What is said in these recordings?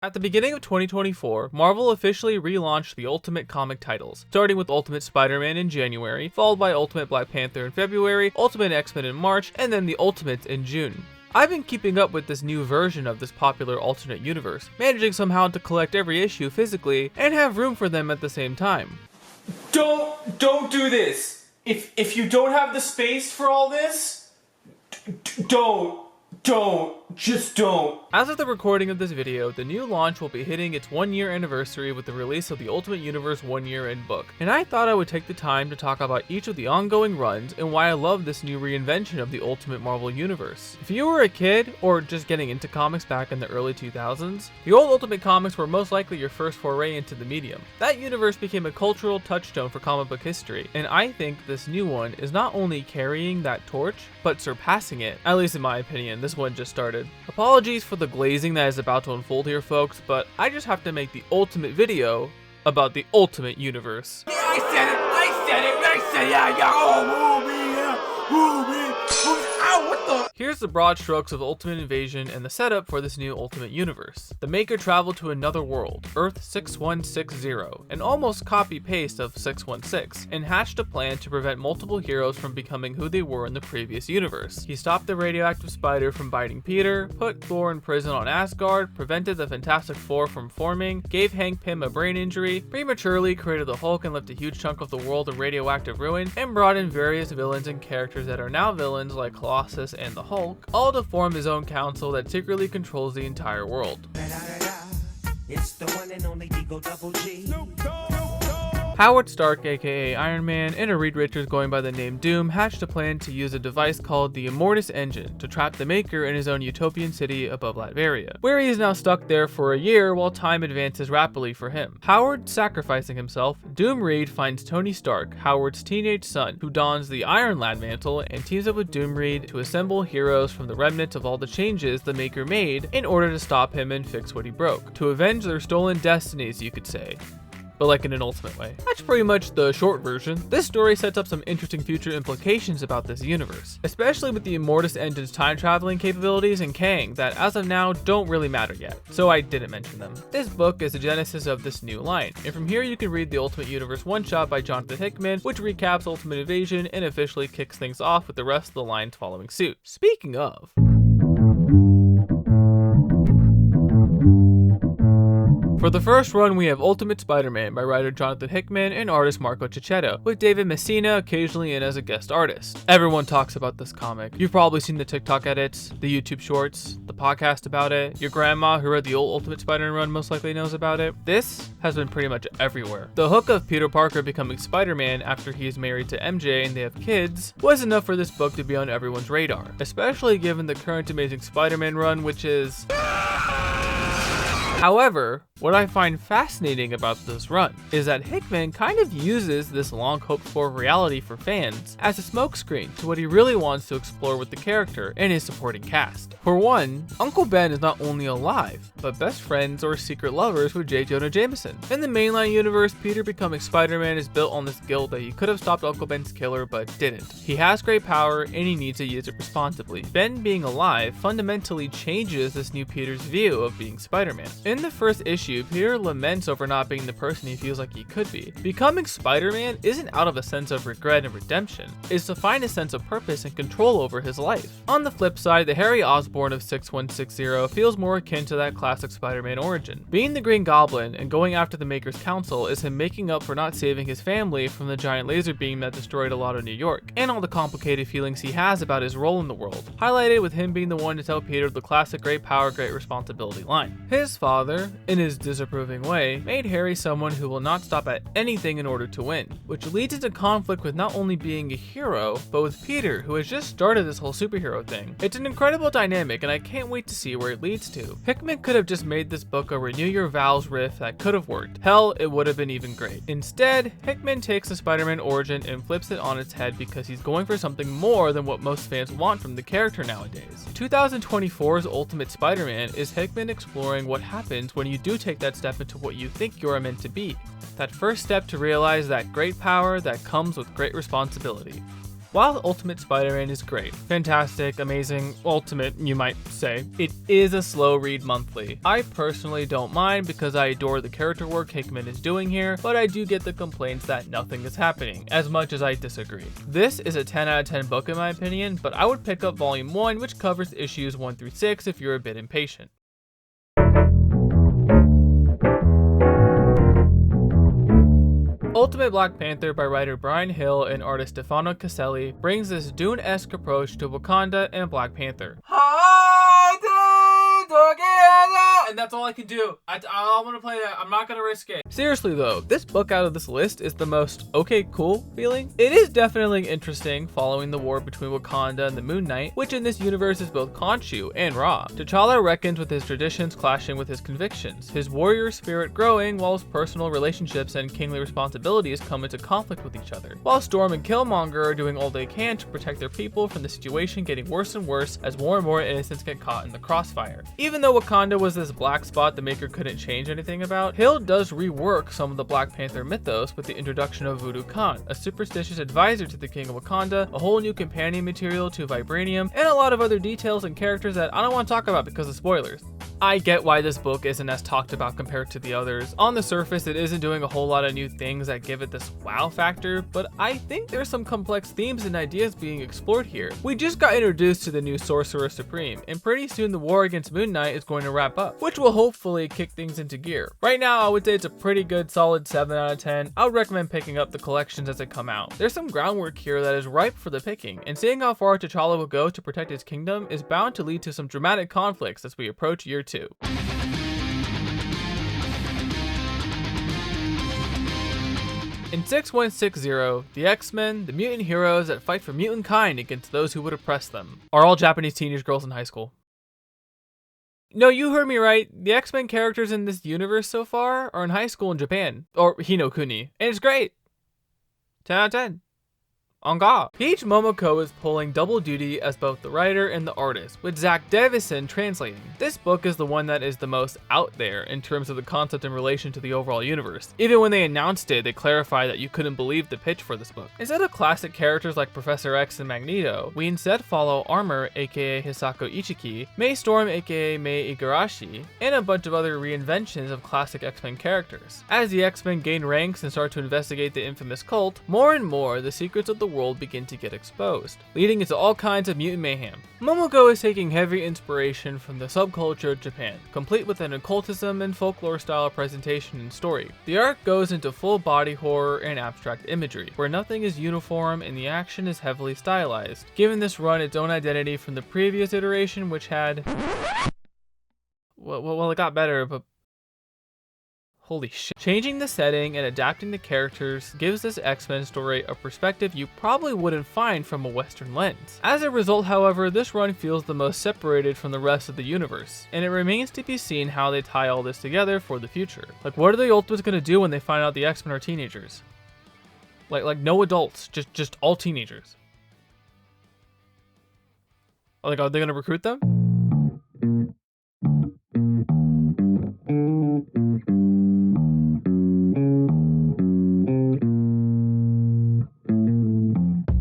At the beginning of 2024, Marvel officially relaunched the Ultimate comic titles, starting with Ultimate Spider-Man in January, followed by Ultimate Black Panther in February, Ultimate X-Men in March, and then the Ultimates in June. I've been keeping up with this new version of this popular alternate universe, managing somehow to collect every issue physically and have room for them at the same time. Don't do this! If you don't have the space for all this, just don't. As of the recording of this video, the new launch will be hitting its 1-year anniversary with the release of the Ultimate Universe 1-year end book, and I thought I would take the time to talk about each of the ongoing runs and why I love this new reinvention of the Ultimate Marvel Universe. If you were a kid, or just getting into comics back in the early 2000s, the old Ultimate comics were most likely your first foray into the medium. That universe became a cultural touchstone for comic book history, and I think this new one is not only carrying that torch, but surpassing it. At least in my opinion, this one just started. Apologies for the glazing that is about to unfold here, folks, but I just have to make the ultimate video about the Ultimate Universe. Yeah, I said it, yeah, ow, what the? Here's the broad strokes of Ultimate Invasion and the setup for this new Ultimate Universe. The Maker traveled to another world, Earth 6160, an almost copy-paste of 616, and hatched a plan to prevent multiple heroes from becoming who they were in the previous universe. He stopped the radioactive spider from biting Peter, put Thor in prison on Asgard, prevented the Fantastic Four from forming, gave Hank Pym a brain injury, prematurely created the Hulk and left a huge chunk of the world in radioactive ruin, and brought in various villains and characters that are now villains like Colossus and the Hulk, all to form his own council that secretly controls the entire world. It's the one and only Eagle Double G. Howard Stark, aka Iron Man, and a Reed Richards going by the name Doom hatched a plan to use a device called the Immortus Engine to trap the Maker in his own utopian city above Latveria, where he is now stuck there for a year while time advances rapidly for him. Howard sacrificing himself, Doom Reed finds Tony Stark, Howard's teenage son, who dons the Iron Lad mantle and teams up with Doom Reed to assemble heroes from the remnants of all the changes the Maker made in order to stop him and fix what he broke, to avenge their stolen destinies, you could say. But like in an ultimate way. That's pretty much the short version. This story sets up some interesting future implications about this universe, especially with the Immortus Engine's time traveling capabilities and Kang that as of now don't really matter yet, so I didn't mention them. This book is the genesis of this new line, and from here you can read the Ultimate Universe one-shot by Jonathan Hickman, which recaps Ultimate Invasion and officially kicks things off with the rest of the lines following suit. Speaking of, for the first run, we have Ultimate Spider-Man by writer Jonathan Hickman and artist Marco Checchetto, with David Messina occasionally in as a guest artist. Everyone talks about this comic. You've probably seen the TikTok edits, the YouTube shorts, the podcast about it. Your grandma who read the old Ultimate Spider-Man run most likely knows about it. This has been pretty much everywhere. The hook of Peter Parker becoming Spider-Man after he is married to MJ and they have kids was enough for this book to be on everyone's radar, especially given the current Amazing Spider-Man run, which is... However, what I find fascinating about this run is that Hickman kind of uses this long hoped for reality for fans as a smokescreen to what he really wants to explore with the character and his supporting cast. For one, Uncle Ben is not only alive, but best friends or secret lovers with J. Jonah Jameson. In the mainline universe, Peter becoming Spider-Man is built on this guilt that he could have stopped Uncle Ben's killer but didn't. He has great power and he needs to use it responsibly. Ben being alive fundamentally changes this new Peter's view of being Spider-Man. In the first issue, Peter laments over not being the person he feels like he could be. Becoming Spider-Man isn't out of a sense of regret and redemption, it's to find a sense of purpose and control over his life. On the flip side, the Harry Osborn of 6160 feels more akin to that classic Spider-Man origin. Being the Green Goblin and going after the Maker's Council is him making up for not saving his family from the giant laser beam that destroyed a lot of New York, and all the complicated feelings he has about his role in the world, highlighted with him being the one to tell Peter the classic great power, great responsibility line. His father, in his disapproving way, made Harry someone who will not stop at anything in order to win, which leads into conflict with not only being a hero, but with Peter, who has just started this whole superhero thing. It's an incredible dynamic, and I can't wait to see where it leads to. Hickman could have just made this book a Renew Your Vows riff that could have worked. Hell, it would have been even great. Instead, Hickman takes the Spider-Man origin and flips it on its head because he's going for something more than what most fans want from the character nowadays. 2024's Ultimate Spider-Man is Hickman exploring what happens when you do take that step into what you think you are meant to be. That first step to realize that great power that comes with great responsibility. While Ultimate Spider-Man is great, fantastic, amazing, ultimate, you might say, it is a slow read monthly. I personally don't mind because I adore the character work Hickman is doing here, but I do get the complaints that nothing is happening, as much as I disagree. This is a 10 out of 10 book in my opinion, but I would pick up volume 1, which covers issues 1 through 6 if you're a bit impatient. Ultimate Black Panther by writer Brian Hill and artist Stefano Caselli brings this Dune-esque approach to Wakanda and Black Panther. And that's all I can do. I'm gonna play that. I'm not gonna risk it. Seriously though, this book out of this list is the most okay, cool feeling. It is definitely interesting following the war between Wakanda and the Moon Knight, which in this universe is both Khonshu and Ra. T'Challa reckons with his traditions clashing with his convictions, his warrior spirit growing while his personal relationships and kingly responsibilities come into conflict with each other. While Storm and Killmonger are doing all they can to protect their people from the situation getting worse and worse as more and more innocents get caught in the crossfire. Even though Wakanda was this black spot the maker couldn't change anything about, Hill does rework some of the Black Panther mythos with the introduction of Voodoo Khan, a superstitious advisor to the King of Wakanda, a whole new companion material to Vibranium, and a lot of other details and characters that I don't want to talk about because of spoilers. I get why this book isn't as talked about compared to the others. On the surface, it isn't doing a whole lot of new things that give it this wow factor, but I think there's some complex themes and ideas being explored here. We just got introduced to the new Sorcerer Supreme, and pretty soon the war against Moon Knight is going to wrap up, which will hopefully kick things into gear. Right now, I would say it's a pretty good solid 7 out of 10. I would recommend picking up the collections as they come out. There's some groundwork here that is ripe for the picking, and seeing how far T'Challa will go to protect his kingdom is bound to lead to some dramatic conflicts as we approach year 2. In 6160, the X-Men, the mutant heroes that fight for mutant kind against those who would oppress them, are all Japanese teenage girls in high school. No, you heard me right. The X-Men characters in this universe so far are in high school in Japan, or Hinokuni, and it's great. 10 out of 10. On God. Peach Momoko is pulling double duty as both the writer and the artist, with Zach Davison translating. This book is the one that is the most out there in terms of the concept in relation to the overall universe. Even when they announced it, they clarified that you couldn't believe the pitch for this book. Instead of classic characters like Professor X and Magneto, we instead follow Armor aka Hisako Ichiki, May Storm aka Mei Igarashi, and a bunch of other reinventions of classic X-Men characters. As the X-Men gain ranks and start to investigate the infamous cult, more and more the secrets of the world begin to get exposed, leading into all kinds of mutant mayhem. Momoko is taking heavy inspiration from the subculture of Japan, complete with an occultism and folklore style presentation and story. The arc goes into full body horror and abstract imagery, where nothing is uniform and the action is heavily stylized, giving this run its own identity from the previous iteration, which had... Well, it got better, but holy shit. Changing the setting and adapting the characters gives this X-Men story a perspective you probably wouldn't find from a Western lens. As a result, however, this run feels the most separated from the rest of the universe, and it remains to be seen how they tie all this together for the future. Like, what are the Ultimates gonna do when they find out the X-Men are teenagers? Like no adults, just all teenagers. Like, are they gonna recruit them?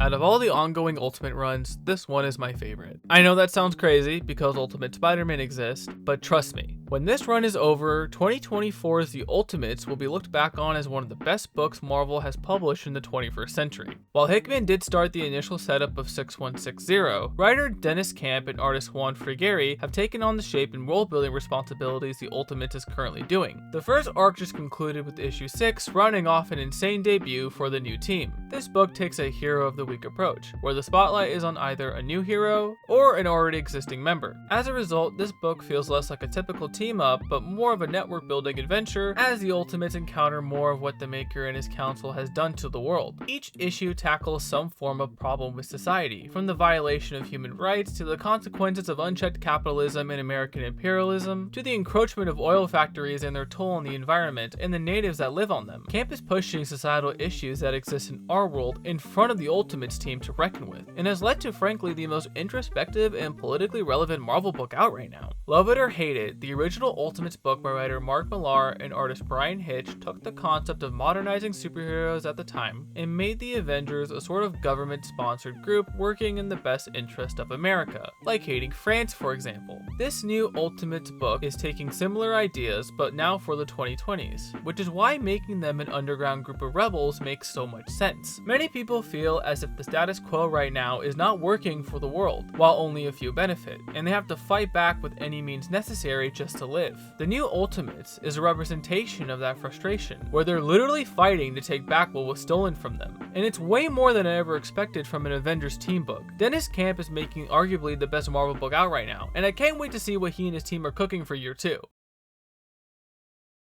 Out of all the ongoing Ultimate runs, this one is my favorite. I know that sounds crazy because Ultimate Spider-Man exists, but trust me, when this run is over, 2024's The Ultimates will be looked back on as one of the best books Marvel has published in the 21st century. While Hickman did start the initial setup of 6160, writer Dennis Camp and artist Juan Frigeri have taken on the shape and world-building responsibilities The Ultimates is currently doing. The first arc just concluded with issue 6, rounding off an insane debut for the new team. This book takes a hero of the week approach, where the spotlight is on either a new hero or an already existing member. As a result, this book feels less like a typical team up, but more of a network building adventure as the Ultimates encounter more of what the Maker and his council has done to the world. Each issue tackles some form of problem with society, from the violation of human rights to the consequences of unchecked capitalism and American imperialism, to the encroachment of oil factories and their toll on the environment and the natives that live on them. Camp is pushing societal issues that exist in our world in front of the Ultimates team to reckon with, and has led to frankly the most introspective and politically relevant Marvel book out right now. Love it or hate it, the original original Ultimates book by writer Mark Millar and artist Brian Hitch took the concept of modernizing superheroes at the time and made the Avengers a sort of government-sponsored group working in the best interest of America, like hating France for example. This new Ultimates book is taking similar ideas but now for the 2020s, which is why making them an underground group of rebels makes so much sense. Many people feel as if the status quo right now is not working for the world, while only a few benefit, and they have to fight back with any means necessary just to live. The new Ultimates is a representation of that frustration, where they're literally fighting to take back what was stolen from them, and it's way more than I ever expected from an Avengers team book. Dennis Camp is making arguably the best Marvel book out right now, and I can't wait to see what he and his team are cooking for year 2.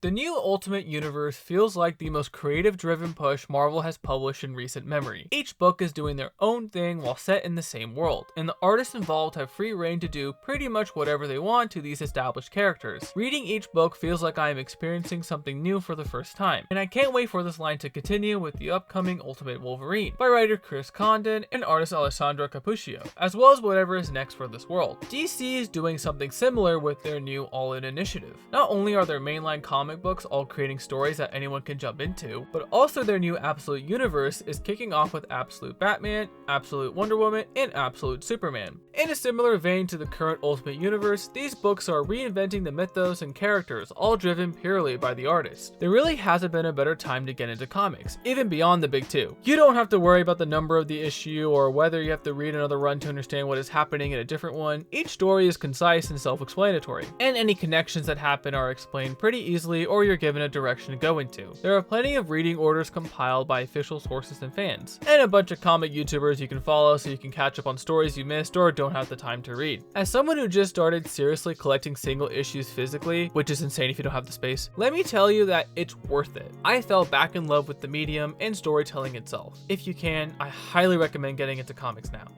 The new Ultimate Universe feels like the most creative-driven push Marvel has published in recent memory. Each book is doing their own thing while set in the same world, and the artists involved have free reign to do pretty much whatever they want to these established characters. Reading each book feels like I am experiencing something new for the first time, and I can't wait for this line to continue with the upcoming Ultimate Wolverine by writer Chris Condon and artist Alessandro Cappuccio, as well as whatever is next for this world. DC is doing something similar with their new All-In initiative. Not only are their mainline comic books all creating stories that anyone can jump into, but also their new Absolute Universe is kicking off with Absolute Batman, Absolute Wonder Woman, and Absolute Superman. In a similar vein to the current Ultimate Universe, these books are reinventing the mythos and characters, all driven purely by the artist. There really hasn't been a better time to get into comics, even beyond the big two. You don't have to worry about the number of the issue or whether you have to read another run to understand what is happening in a different one. Each story is concise and self-explanatory, and any connections that happen are explained pretty easily or you're given a direction to go into. There are plenty of reading orders compiled by official sources and fans, and a bunch of comic YouTubers you can follow so you can catch up on stories you missed or don't have the time to read. As someone who just started seriously collecting single issues physically, which is insane if you don't have the space, let me tell you that it's worth it. I fell back in love with the medium and storytelling itself. If you can, I highly recommend getting into comics now.